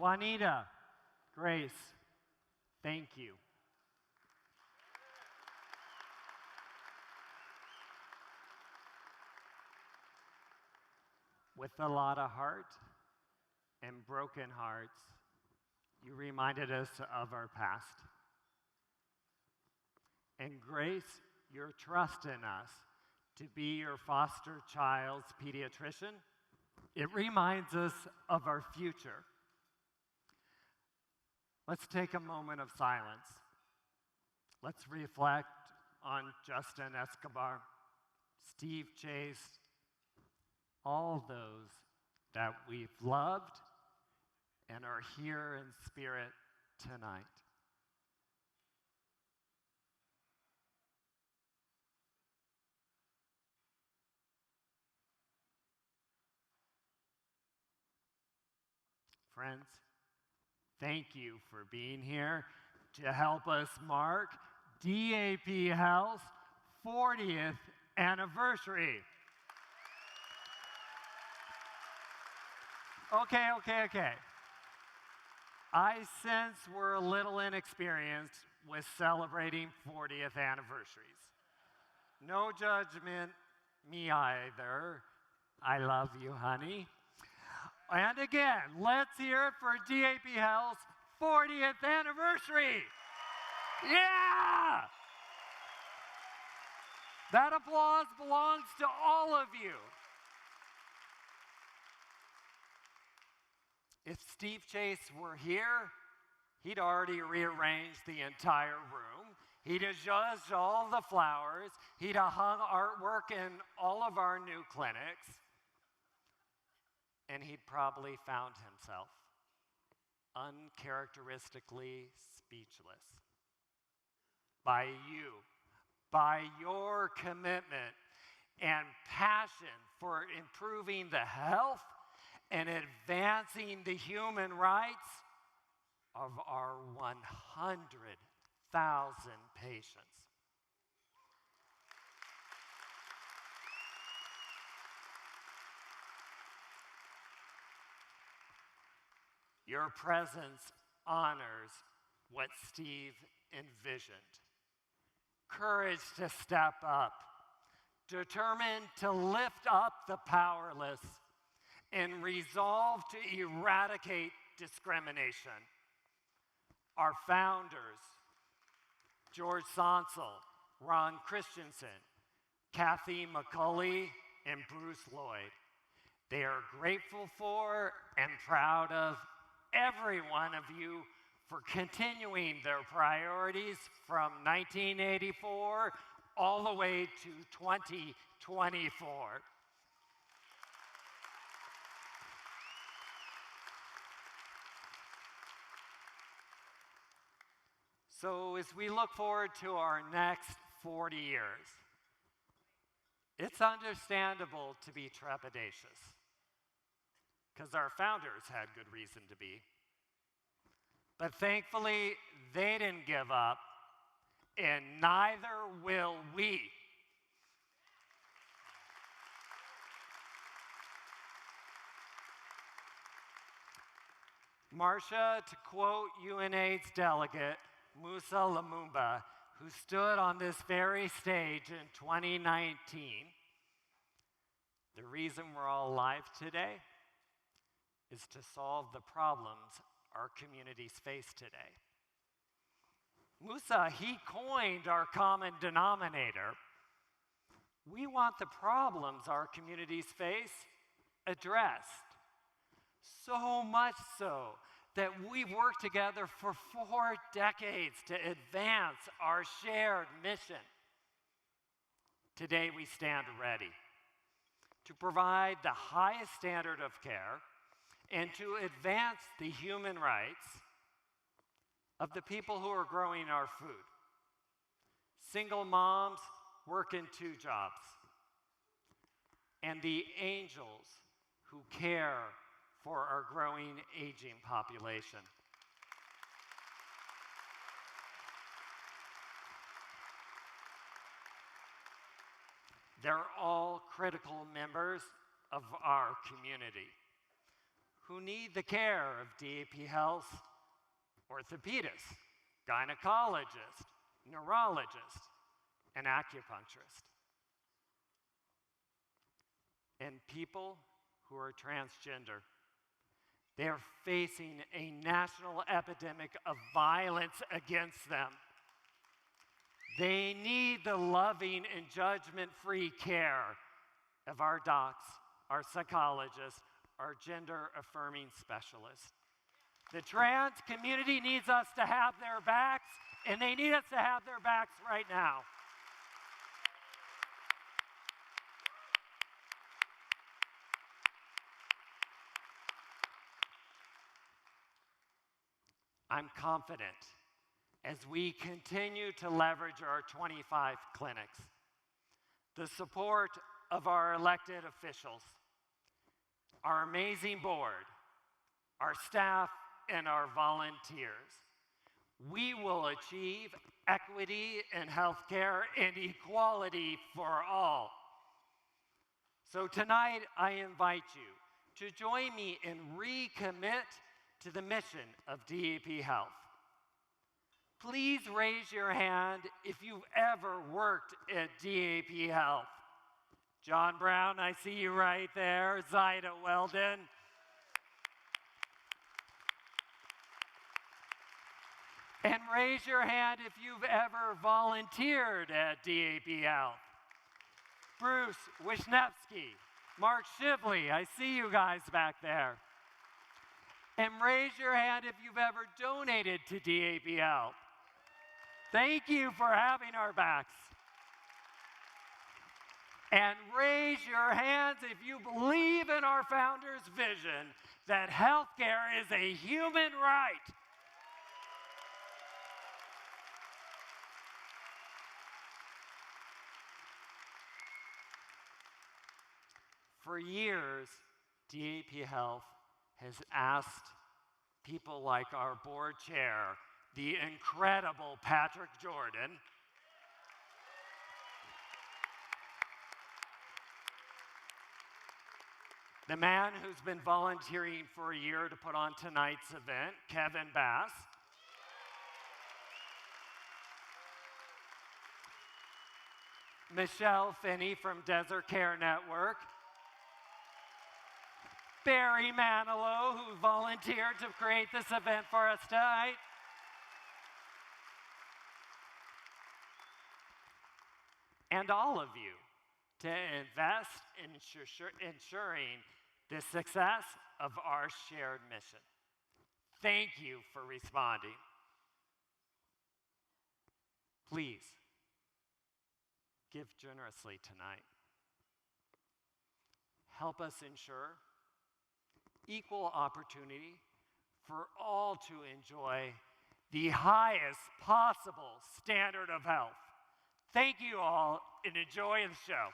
Juanita, Grace, thank you. With a lot of heart and broken hearts, you reminded us of our past. And Grace, your trust in us to be your foster child's pediatrician, it reminds us of our future. Let's take a moment of silence. Let's reflect on Justin Escobar, Steve Chase, all those that we've loved and are here in spirit tonight. Friends, thank you for being here to help us mark DAP Health's 40th anniversary. Okay. I sense we're a little inexperienced with celebrating 40th anniversaries. No judgment, me either. I love you, honey. And again, let's hear it for DAP Health's 40th anniversary. Yeah! That applause belongs to all of you. If Steve Chase were here, he'd already rearranged the entire room. He'd have zhuzhed all the flowers. He'd have hung artwork in all of our new clinics. And he'd probably found himself uncharacteristically speechless. By you, by your commitment and passion for improving the health and advancing the human rights of our 100,000 patients. Your presence honors what Steve envisioned. Courage to step up, determined to lift up the powerless, and resolve to eradicate discrimination. Our founders, George Sonsel, Ron Christensen, Kathy McCulley, and Bruce Lloyd. They are grateful for and proud of every one of you for continuing their priorities from 1984 all the way to 2024. So as we look forward to our next 40 years, it's understandable to be trepidatious, because our founders had good reason to be. But thankfully, they didn't give up, and neither will we. Marcia, to quote UNAIDS delegate Musa Lumumba, who stood on this very stage in 2019, the reason we're all alive today is to solve the problems our communities face today. Musa, he coined our common denominator. We want the problems our communities face addressed. So much so that we've worked together for 4 decades to advance our shared mission. Today we stand ready to provide the highest standard of care and to advance the human rights of the people who are growing our food. Single moms working 2 jobs, and the angels who care for our growing, aging population. They're all critical members of our community who need the care of DAP Health orthopedists, gynecologists, neurologists, and acupuncturists. And people who are transgender. They are facing a national epidemic of violence against them. They need the loving and judgment-free care of our docs, our psychologists, our gender-affirming specialists. The trans community needs us to have their backs, and they need us to have their backs right now. I'm confident as we continue to leverage our 25 clinics, the support of our elected officials, our amazing board, our staff, and our volunteers, we will achieve equity in healthcare and equality for all. So tonight, I invite you to join me and recommit to the mission of DAP Health. Please raise your hand if you've ever worked at DAP Health. John Brown, I see you right there. Zaida Weldon. And raise your hand if you've ever volunteered at DAP Health. Bruce Wisniewski, Mark Shively, I see you guys back there. And raise your hand if you've ever donated to DAP Health. Thank you for having our backs. And raise your hands if you believe in our founder's vision that healthcare is a human right. For years, DAP Health has asked people like our board chair, the incredible Patrick Jordan, the man who's been volunteering for a year to put on tonight's event, Kevin Bass, Michelle Finney from Desert Care Network, Barry Manilow, who volunteered to create this event for us tonight, and all of you to invest in ensuring the success of our shared mission. Thank you for responding. Please, give generously tonight. Help us ensure equal opportunity for all to enjoy the highest possible standard of health. Thank you all and enjoy the show.